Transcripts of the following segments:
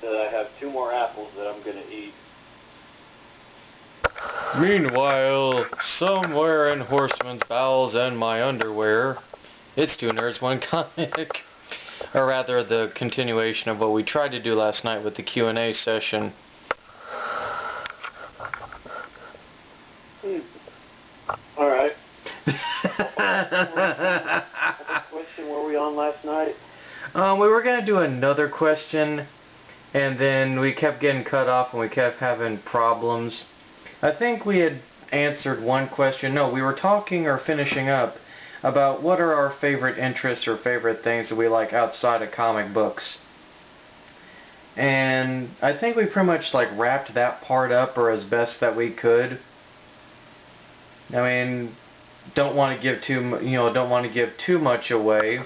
that I have 2 more apples that I'm going to eat. Meanwhile, somewhere in Horseman's bowels and my underwear, it's Two Nerds, One Comic. Or rather, the continuation of what we tried to do last night with the Q&A session. Alright. What question were we on last night? We were going to do another question, and then we kept getting cut off and we kept having problems. I think we had answered one question. No, we were talking or finishing up about what are our favorite interests or favorite things that we like outside of comic books. And I think we pretty much like wrapped that part up or as best that we could. I mean, don't want to give too much away,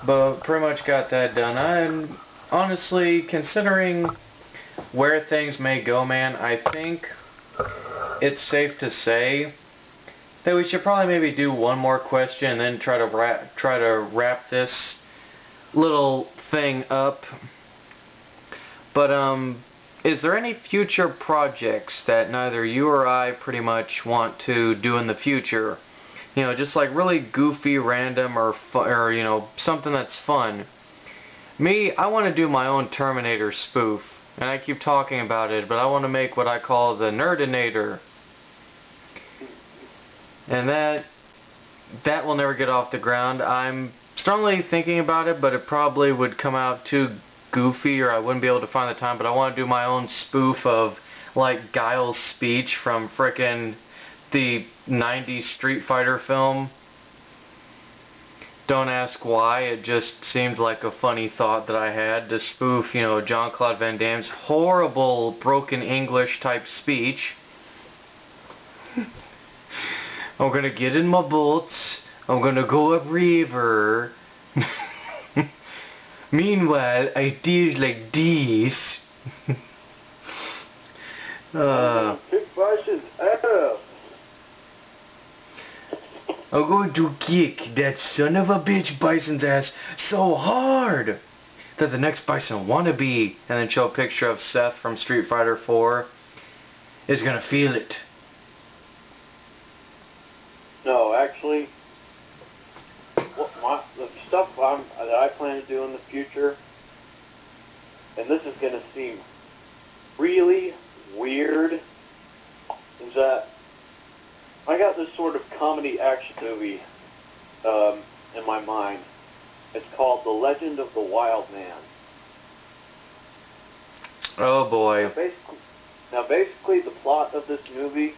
but pretty much got that done. I'm honestly, considering where things may go, man, I think it's safe to say that we should probably maybe do one more question and then try to wrap this little thing up. But is there any future projects that neither you or I pretty much want to do in the future? You know, just like really goofy, random, or something that's fun. Me, I want to do my own Terminator spoof, and I keep talking about it, but I want to make what I call the Nerdinator. And that will never get off the ground. I'm strongly thinking about it, but it probably would come out too goofy, or I wouldn't be able to find the time. But I want to do my own spoof of like Guile's speech from frickin' the 90s Street Fighter film. Don't ask why, it just seemed like a funny thought that I had to spoof, Jean-Claude Van Damme's horrible broken English type speech. I'm gonna get in my boots, I'm gonna go up river. Meanwhile, ideas like this. Kick Bison's ass. I'm going to kick that son of a bitch Bison's ass so hard that the next Bison wannabe, and then show a picture of Seth from Street Fighter 4, is gonna feel it. No, actually, the stuff that I plan to do in the future, and this is going to seem really weird, is that I got this sort of comedy action movie in my mind. It's called The Legend of the Wild Man. Oh boy. Now basically the plot of this movie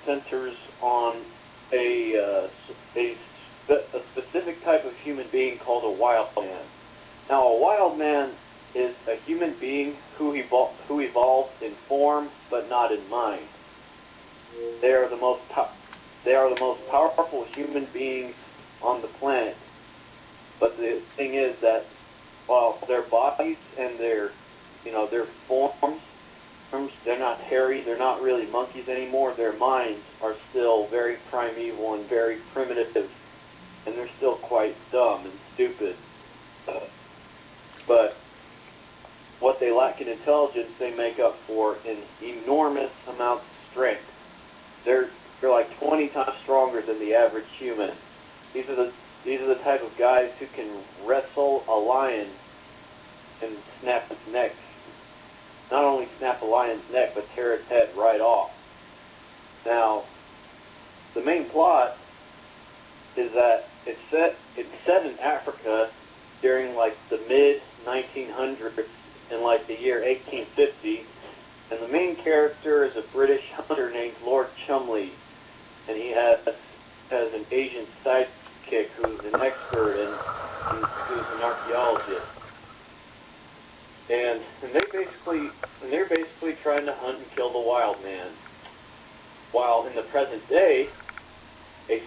centers on a specific type of human being called a wild man. Now, a wild man is a human being who evolved in form but not in mind. They are the most powerful human beings on the planet. But the thing is that while their bodies and their forms, they're not hairy, they're not really monkeys anymore, their minds are still very primeval and very primitive, and they're still quite dumb and stupid. But what they lack in intelligence, they make up for in enormous amounts of strength. They're like 20 times stronger than the average human. These are the type of guys who can wrestle a lion and snap its neck. Not only snap a lion's neck, but tear its head right off. Now, the main plot is that it's set in Africa during like the mid-1900s in like the year 1850, and the main character is a British hunter named Lord Chumley, and he has an Asian sidekick who's an expert and who's an archaeologist. And they're basically trying to hunt and kill the wild man. While in the present day, a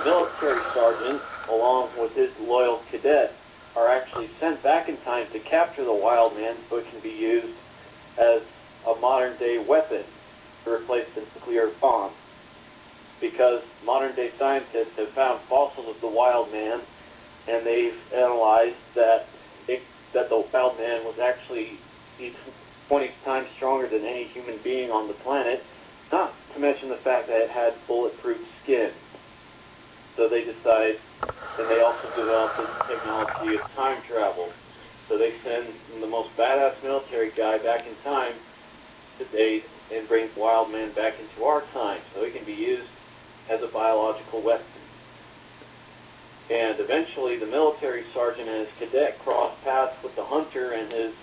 military sergeant, along with his loyal cadet, are actually sent back in time to capture the wild man so it can be used as a modern day weapon to replace the nuclear bomb. Because modern day scientists have found fossils of the wild man and they've analyzed that that the wild man was actually 20 times stronger than any human being on the planet, not to mention the fact that it had bulletproof skin. So they decide, and they also developed the technology of time travel. So they send the most badass military guy back in time today and bring Wild Man back into our time, so he can be used as a biological weapon. And eventually the military sergeant and his cadet cross paths with the hunter and his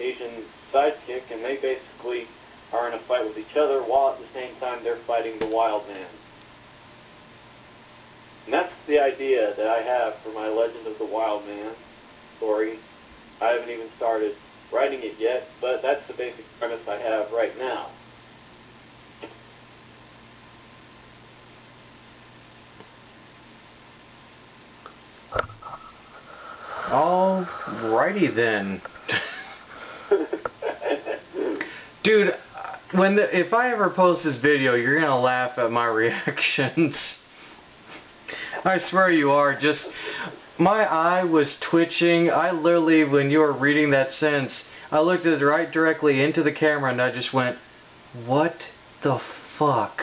Asian sidekick, and they basically are in a fight with each other while at the same time they're fighting the Wild Man. And that's the idea that I have for my Legend of the Wild Man story. I haven't even started writing it yet, but that's the basic premise I have right now. Alrighty then. Dude, if I ever post this video, you're gonna laugh at my reactions. I swear you are. Just, my eye was twitching. I literally, when you were reading that sentence, I looked at it right directly into the camera and I just went, what the fuck?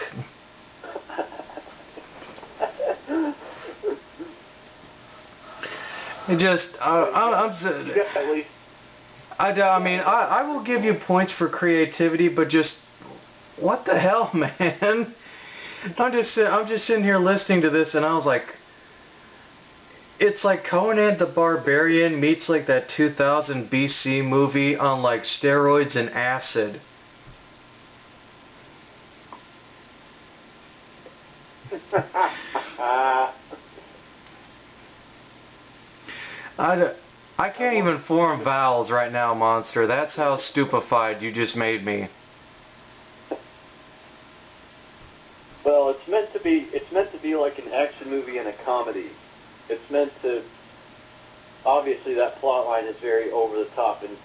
It just, I mean, I will give you points for creativity, but just, what the hell, man? I'm just sitting here listening to this, and I was like, it's like Conan the Barbarian meets like that 2000 BC movie on like steroids and acid. I can't even form vowels right now, Monster. That's how stupefied you just made me. Well, it's meant to be like an action movie and a comedy. It's meant to, obviously that plot line is very over the top and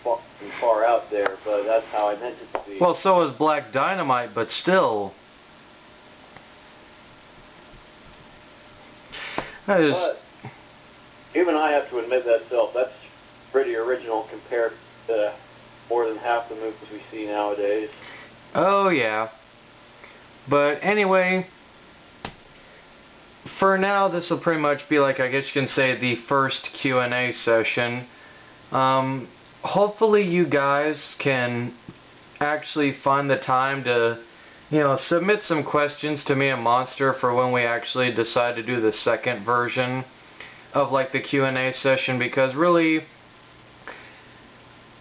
far out there, but that's how I meant it to be. Well, so is Black Dynamite, but still. That is... But even I have to admit that that's pretty original compared to more than half the movies we see nowadays. Oh yeah. But anyway, for now this will pretty much be like, I guess you can say, the first Q&A session. Hopefully you guys can actually find the time to, you know, submit some questions to me and Monster for when we actually decide to do the second version of like the Q&A session, because really,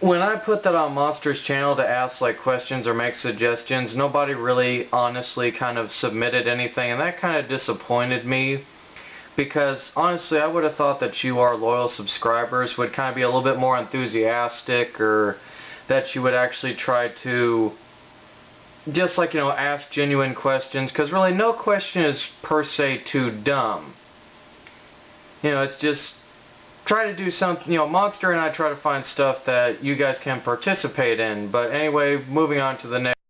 when I put that on Monster's channel to ask like questions or make suggestions, nobody really honestly kind of submitted anything, and that kind of disappointed me, because honestly I would have thought that you, our loyal subscribers, would kind of be a little bit more enthusiastic, or that you would actually try to just, like, you know, ask genuine questions, because really no question is per se too dumb. You know, it's just try to do something, you know, Monster and I try to find stuff that you guys can participate in. But anyway, moving on to the next.